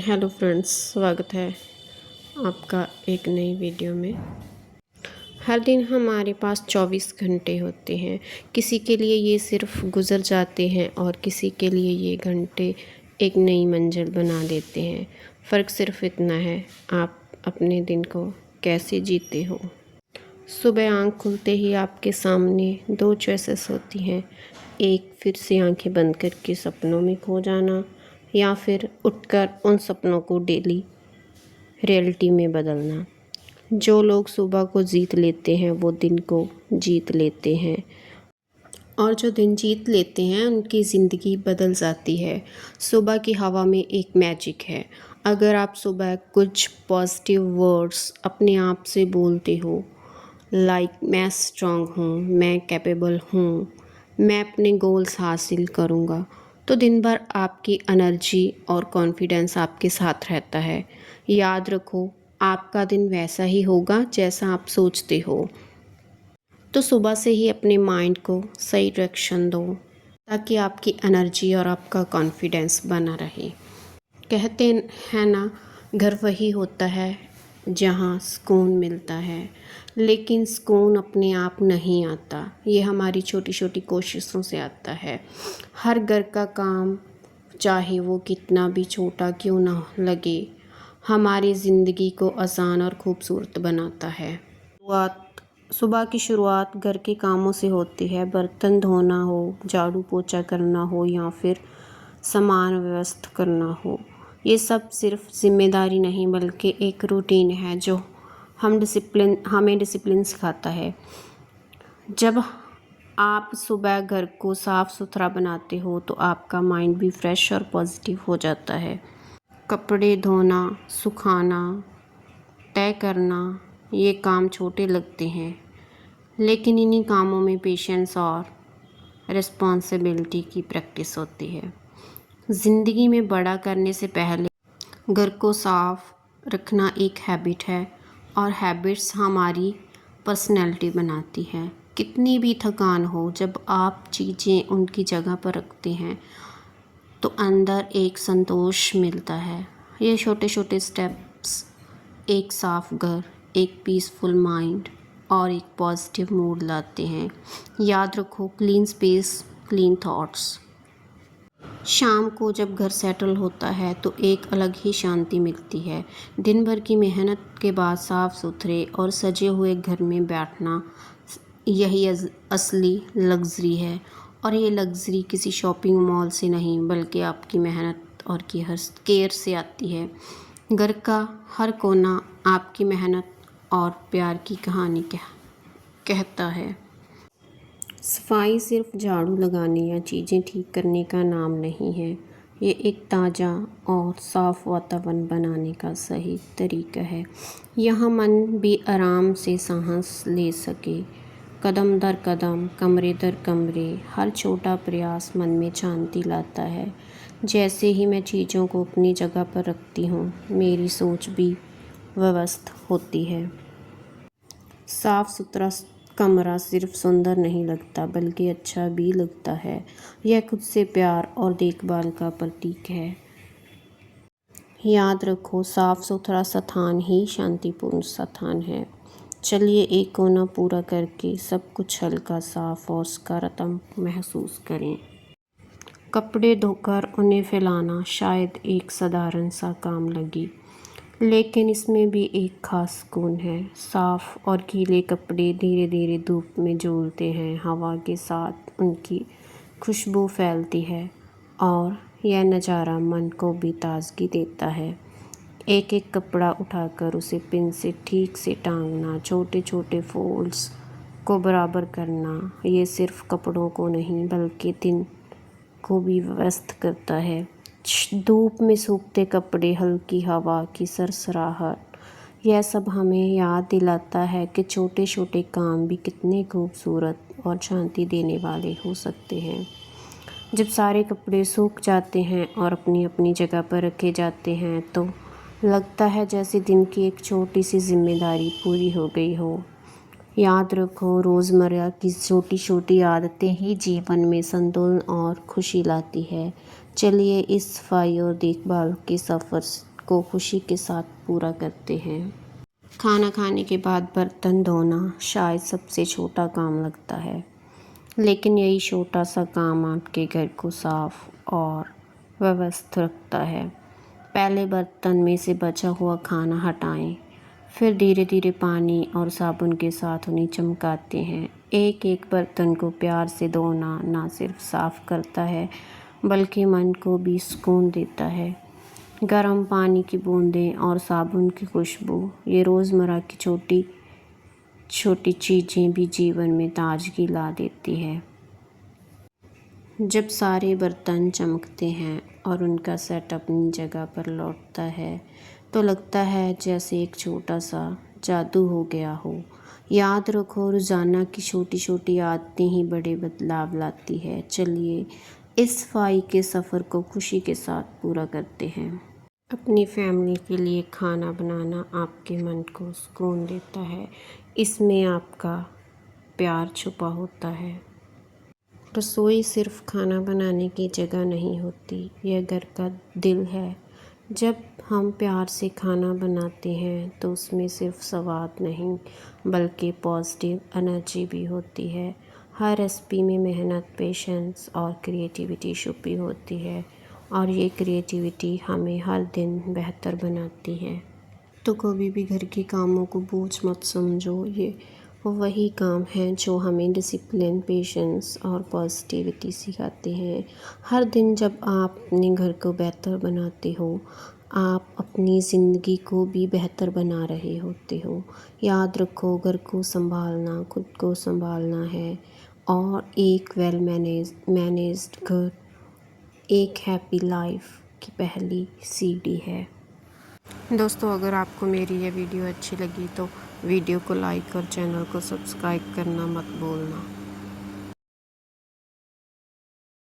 Hello friends, स्वागत है आपका एक नई वीडियो में। हर दिन हमारे पास 24 घंटे होते हैं। किसी के लिए ये सिर्फ गुजर जाते हैं और किसी के लिए ये घंटे एक नई मंजिल बना देते हैं। फ़र्क सिर्फ इतना है, आप अपने दिन को कैसे जीते हो। सुबह आँख खुलते ही आपके सामने दो चॉइसेस होती हैं। एक, फिर से आंखें बंद करके सपनों में खो जाना, या फिर उठकर उन सपनों को डेली रियलिटी में बदलना। जो लोग सुबह को जीत लेते हैं वो दिन को जीत लेते हैं, और जो दिन जीत लेते हैं उनकी ज़िंदगी बदल जाती है। सुबह की हवा में एक मैजिक है। अगर आप सुबह कुछ पॉजिटिव वर्ड्स अपने आप से बोलते हो, लाइक मैं स्ट्रांग हूँ, मैं कैपेबल हूँ, मैं अपने गोल्स हासिल करूँगा, तो दिन भर आपकी एनर्जी और कॉन्फिडेंस आपके साथ रहता है। याद रखो, आपका दिन वैसा ही होगा जैसा आप सोचते हो। तो सुबह से ही अपने माइंड को सही डायरेक्शन दो ताकि आपकी एनर्जी और आपका कॉन्फिडेंस बना रहे। कहते हैं ना, घर वही होता है जहाँ सुकून मिलता है, लेकिन सुकून अपने आप नहीं आता, ये हमारी छोटी छोटी कोशिशों से आता है। हर घर का काम, चाहे वो कितना भी छोटा क्यों ना लगे, हमारी ज़िंदगी को आसान और खूबसूरत बनाता है। सुबह की शुरुआत घर के कामों से होती है। बर्तन धोना हो, झाड़ू पोछा करना हो, या फिर सामान व्यवस्थित करना हो, ये सब सिर्फ जिम्मेदारी नहीं बल्कि एक रूटीन है जो हमें डिसिप्लिन सिखाता है। जब आप सुबह घर को साफ़ सुथरा बनाते हो तो आपका माइंड भी फ्रेश और पॉजिटिव हो जाता है। कपड़े धोना, सुखाना, तय करना, ये काम छोटे लगते हैं, लेकिन इन्हीं कामों में पेशेंस और रिस्पॉन्सिबिलिटी की प्रैक्टिस होती है। ज़िंदगी में बड़ा करने से पहले घर को साफ रखना एक हैबिट है, और हैबिट्स हमारी पर्सनैलिटी बनाती हैं। कितनी भी थकान हो, जब आप चीज़ें उनकी जगह पर रखते हैं तो अंदर एक संतोष मिलता है। ये छोटे छोटे स्टेप्स एक साफ घर, एक पीसफुल माइंड और एक पॉजिटिव मूड लाते हैं। याद रखो, क्लीन स्पेस, क्लीन थॉट्स। शाम को जब घर सेटल होता है तो एक अलग ही शांति मिलती है। दिन भर की मेहनत के बाद साफ़ सुथरे और सजे हुए घर में बैठना, यही असली लग्ज़री है। और ये लग्ज़री किसी शॉपिंग मॉल से नहीं बल्कि आपकी मेहनत और केयर से आती है। घर का हर कोना आपकी मेहनत और प्यार की कहानी कहता है। सफाई सिर्फ झाड़ू लगाने या चीज़ें ठीक करने का नाम नहीं है, ये एक ताज़ा और साफ़ वातावरण बनाने का सही तरीका है। यहाँ मन भी आराम से सांस ले सके। कदम दर कदम, कमरे दर कमरे, हर छोटा प्रयास मन में शांति लाता है। जैसे ही मैं चीज़ों को अपनी जगह पर रखती हूँ, मेरी सोच भी व्यवस्थित होती है। साफ़ सुथरा कमरा सिर्फ सुंदर नहीं लगता बल्कि अच्छा भी लगता है। यह खुद से प्यार और देखभाल का प्रतीक है। याद रखो, साफ़ सुथरा स्थान ही शांतिपूर्ण स्थान है। चलिए एक कोना पूरा करके सब कुछ हल्का, साफ और सकारात्मक महसूस करें। कपड़े धोकर उन्हें फैलाना शायद एक साधारण सा काम लगे, लेकिन इसमें भी एक खास सुकून है। साफ़ और गीले कपड़े धीरे धीरे धूप में झूलते हैं, हवा के साथ उनकी खुशबू फैलती है और यह नज़ारा मन को भी ताजगी देता है। एक एक कपड़ा उठाकर उसे पिन से ठीक से टांगना, छोटे छोटे फोल्ड्स को बराबर करना, ये सिर्फ कपड़ों को नहीं बल्कि दिन को भी व्यस्त करता है। धूप में सूखते कपड़े, हल्की हवा की सरसराहट, यह सब हमें याद दिलाता है कि छोटे छोटे काम भी कितने खूबसूरत और शांति देने वाले हो सकते हैं। जब सारे कपड़े सूख जाते हैं और अपनी अपनी जगह पर रखे जाते हैं तो लगता है जैसे दिन की एक छोटी सी जिम्मेदारी पूरी हो गई हो। याद रखो, रोज़मर्रा की छोटी छोटी आदतें ही जीवन में संतुलन और खुशी लाती है। चलिए इस सफाई और देखभाल के सफ़र को खुशी के साथ पूरा करते हैं। खाना खाने के बाद बर्तन धोना शायद सबसे छोटा काम लगता है, लेकिन यही छोटा सा काम आपके घर को साफ और व्यवस्थित रखता है। पहले बर्तन में से बचा हुआ खाना हटाएं, फिर धीरे धीरे पानी और साबुन के साथ उन्हें चमकाते हैं। एक एक बर्तन को प्यार से धोना ना सिर्फ साफ करता है बल्कि मन को भी सुकून देता है। गर्म पानी की बूंदें और साबुन की खुशबू, ये रोज़मर्रा की छोटी छोटी चीज़ें भी जीवन में ताजगी ला देती है। जब सारे बर्तन चमकते हैं और उनका सेट अपनी जगह पर लौटता है तो लगता है जैसे एक छोटा सा जादू हो गया हो। याद रखो, रोज़ाना की छोटी छोटी आदतें ही बड़े बदलाव लाती है। चलिए इस सफाई के सफ़र को खुशी के साथ पूरा करते हैं। अपनी फैमिली के लिए खाना बनाना आपके मन को सुकून देता है। इसमें आपका प्यार छुपा होता है। रसोई सिर्फ खाना बनाने की जगह नहीं होती, यह घर का दिल है। जब हम प्यार से खाना बनाते हैं तो उसमें सिर्फ स्वाद नहीं बल्कि पॉजिटिव एनर्जी भी होती है। हर रेसिपी में मेहनत, पेशेंस और क्रिएटिविटी छुपी होती है और ये क्रिएटिविटी हमें हर दिन बेहतर बनाती है। तो कभी भी घर के कामों को बोझ मत समझो, ये वही काम हैं जो हमें डिसिप्लिन, पेशेंस और पॉजिटिविटी सिखाते हैं। हर दिन जब आप अपने घर को बेहतर बनाते हो, आप अपनी ज़िंदगी को भी बेहतर बना रहे होते हो। याद रखो, घर को संभालना खुद को संभालना है और एक वेल मैनेज्ड घर एक हैप्पी लाइफ की पहली सीढ़ी है। दोस्तों, अगर आपको मेरी ये वीडियो अच्छी लगी तो वीडियो को लाइक और चैनल को सब्सक्राइब करना मत भूलना।